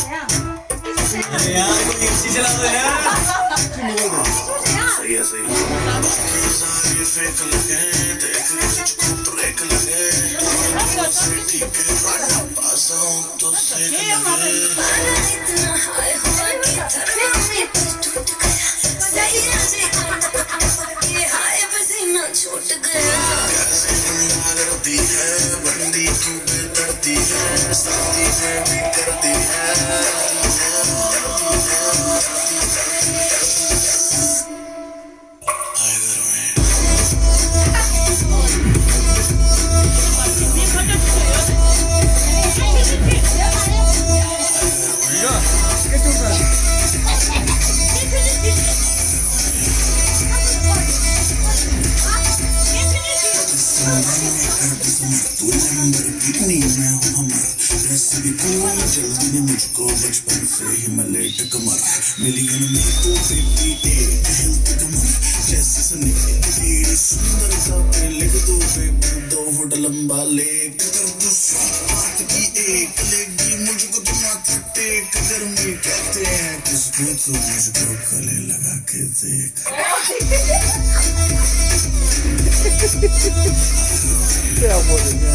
अरे यार कोई एसी चला दो यार। सही है सही है। सारे फेक लगे देख मुझको ब्रेक लगे से ठीक है पास आऊं तो सेक लगे इतना हाय हुआ कि धरना में टूट गया सही राजे ये हाय पसीना छूट गया कैसे दुनिया करती है बंदी तू बेदर्दी है शादी में भी करती है जल्दी ने मुझको बचपन से ही मलेट कमर मिलियन में तो बेबी एक हेल्थ कमर जैसे सने सुंदरता पे लिख दो बेबी 2 फुट लंबा लेक कर दो साथ की एक लेगी मुझको तो माथा टेक गर्मी कहते हैं किसको तो मुझको गले लगा के देख क्या बोलेंगे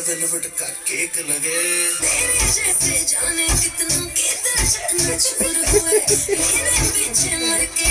वेलवेट का केक लगे तेरे जैसे जाने कितनों के दर्शक मजबूर हुए मेरे पीछे मर के